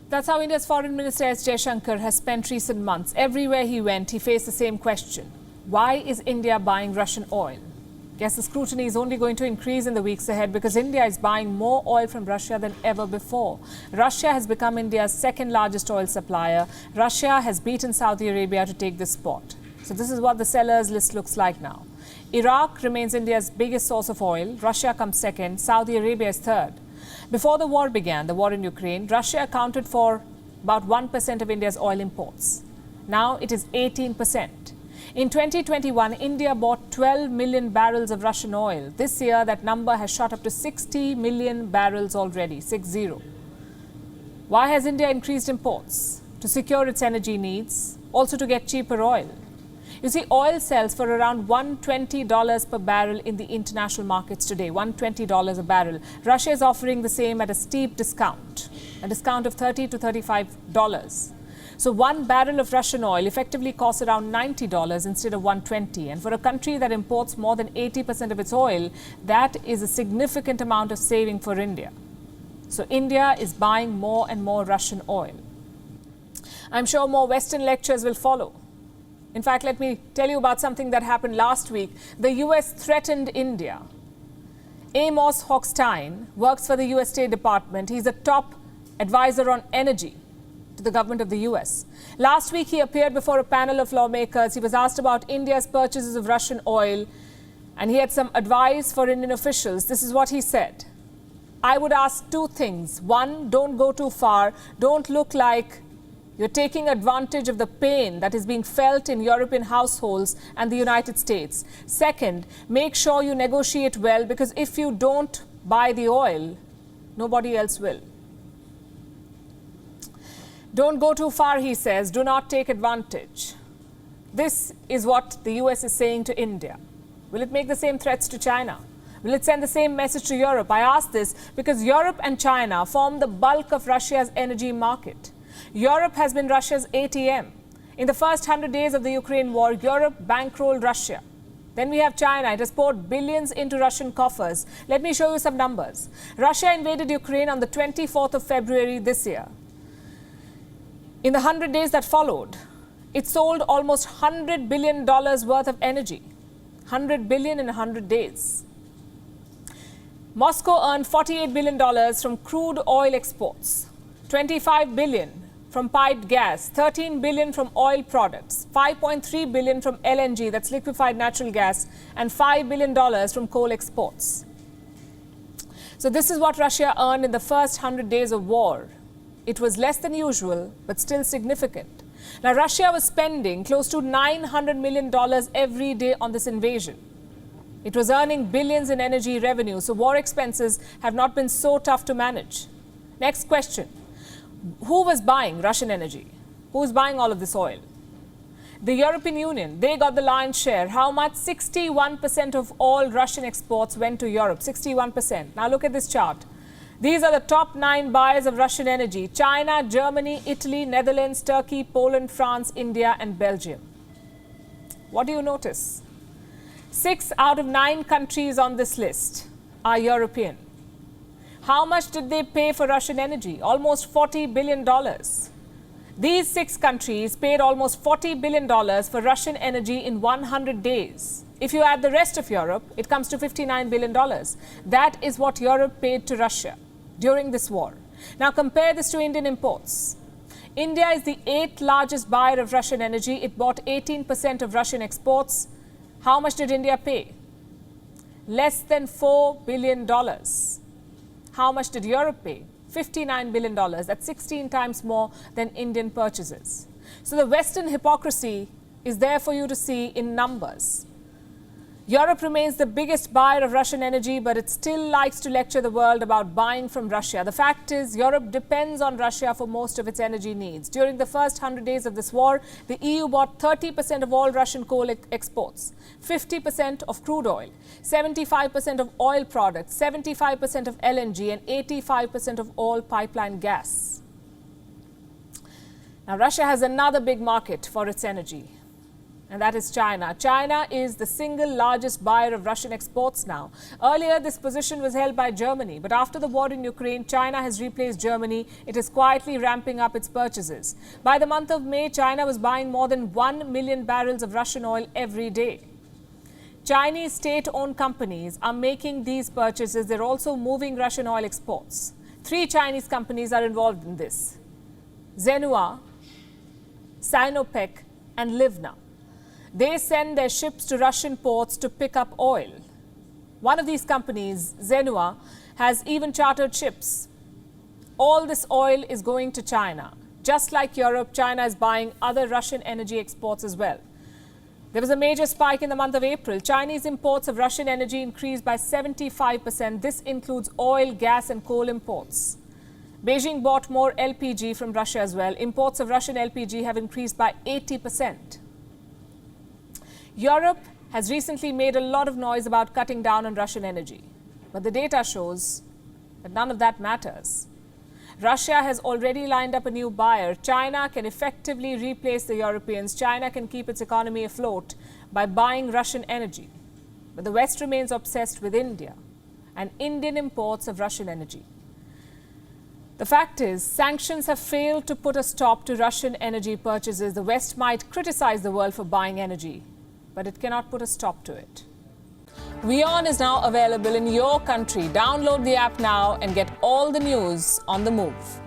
That's how India's Foreign Minister S. Jaishankar has spent recent months. Everywhere he went, he faced the same question. Why is India buying Russian oil? Guess the scrutiny is only going to increase in the weeks ahead because India is buying more oil from Russia than ever before. Russia has become India's second largest oil supplier. Russia has beaten Saudi Arabia to take this spot. So this is what the sellers list looks like now. Iraq remains India's biggest source of oil. Russia comes second. Saudi Arabia is third. Before the war began, the war in Ukraine, Russia accounted for about 1% of India's oil imports. Now it is 18%. In 2021, India bought 12 million barrels of Russian oil. This year, that number has shot up to 60 million barrels already, 6-0. Why has India increased imports? To secure its energy needs, also to get cheaper oil. You see, oil sells for around $120 per barrel in the international markets today, $120 a barrel. Russia is offering the same at a steep discount, a discount of $30 to $35. So one barrel of Russian oil effectively costs around $90 instead of $120. And for a country that imports more than 80% of its oil, that is a significant amount of saving for India. So India is buying more and more Russian oil. I'm sure more Western lectures will follow. In fact, let me tell you about something that happened last week. The US threatened India. Amos Hochstein works for the US State Department. He's a top advisor on energy to the government of the US. Last week, he appeared before a panel of lawmakers. He was asked about India's purchases of Russian oil, and he had some advice for Indian officials. This is what he said. I would ask two things. One, don't go too far. Don't look like you're taking advantage of the pain that is being felt in European households and the United States. Second, make sure you negotiate well, because if you don't buy the oil, nobody else will. Don't go too far, he says. Do not take advantage. This is what the US is saying to India. Will it make the same threats to China? Will it send the same message to Europe? I ask this because Europe and China form the bulk of Russia's energy market. Europe has been Russia's ATM. In the first 100 days of the Ukraine war, Europe bankrolled Russia. Then we have China. It has poured billions into Russian coffers. Let me show you some numbers. Russia invaded Ukraine on the 24th of February this year. In the 100 days that followed, it sold almost $100 billion worth of energy. 100 billion in 100 days. Moscow earned $48 billion from crude oil exports, 25 billion from piped gas, 13 billion from oil products, 5.3 billion from LNG, that's liquefied natural gas, and $5 billion from coal exports. So this is what Russia earned in the first 100 days of war. It was less than usual, but still significant. Now, Russia was spending close to $900 million every day on this invasion. It was earning billions in energy revenue, so war expenses have not been so tough to manage. Next question. Who was buying Russian energy? Who was buying all of this oil? The European Union, they got the lion's share. How much? 61% of all Russian exports went to Europe, 61%. Now look at this chart. These are the top 9 buyers of Russian energy: China, Germany, Italy, Netherlands, Turkey, Poland, France, India, and Belgium. What do you notice? 6 out of 9 countries on this list are European. How much did they pay for Russian energy? Almost $40 billion. These 6 countries paid almost $40 billion for Russian energy in 100 days. If you add the rest of Europe, it comes to $59 billion. That is what Europe paid to Russia during this war. Now compare this to Indian imports. India is the 8th largest buyer of Russian energy. It bought 18% of Russian exports. How much did India pay? Less than $4 billion. How much did Europe pay? $59 billion. That's 16 times more than Indian purchases. So the Western hypocrisy is there for you to see in numbers. Europe remains the biggest buyer of Russian energy, but it still likes to lecture the world about buying from Russia. The fact is, Europe depends on Russia for most of its energy needs. During the first 100 days of this war, the EU bought 30% of all Russian coal exports, 50% of crude oil, 75% of oil products, 75% of LNG, and 85% of all pipeline gas. Now, Russia has another big market for its energy. and that is China. China is the single largest buyer of Russian exports now. Earlier, this position was held by Germany, but after the war in Ukraine, China has replaced Germany. It is quietly ramping up its purchases. By the month of May, China was buying more than 1 million barrels of Russian oil every day. Chinese state-owned companies are making these purchases. They're also moving Russian oil exports. 3 Chinese companies are involved in this: Zenhua, Sinopec, and Livna. They send their ships to Russian ports to pick up oil. One of these companies, Zenhua, has even chartered ships. All this oil is going to China. Just like Europe, China is buying other Russian energy exports as well. There was a major spike in the month of April. Chinese imports of Russian energy increased by 75%. This includes oil, gas, and coal imports. Beijing bought more LPG from Russia as well. Imports of Russian LPG have increased by 80%. Europe has recently made a lot of noise about cutting down on Russian energy. But the data shows that none of that matters. Russia has already lined up a new buyer. China can effectively replace the Europeans. China can keep its economy afloat by buying Russian energy. But the West remains obsessed with India and Indian imports of Russian energy. The fact is, sanctions have failed to put a stop to Russian energy purchases. The West might criticize the world for buying energy, but it cannot put a stop to it. WION is now available in your country. Download the app now and get all the news on the move.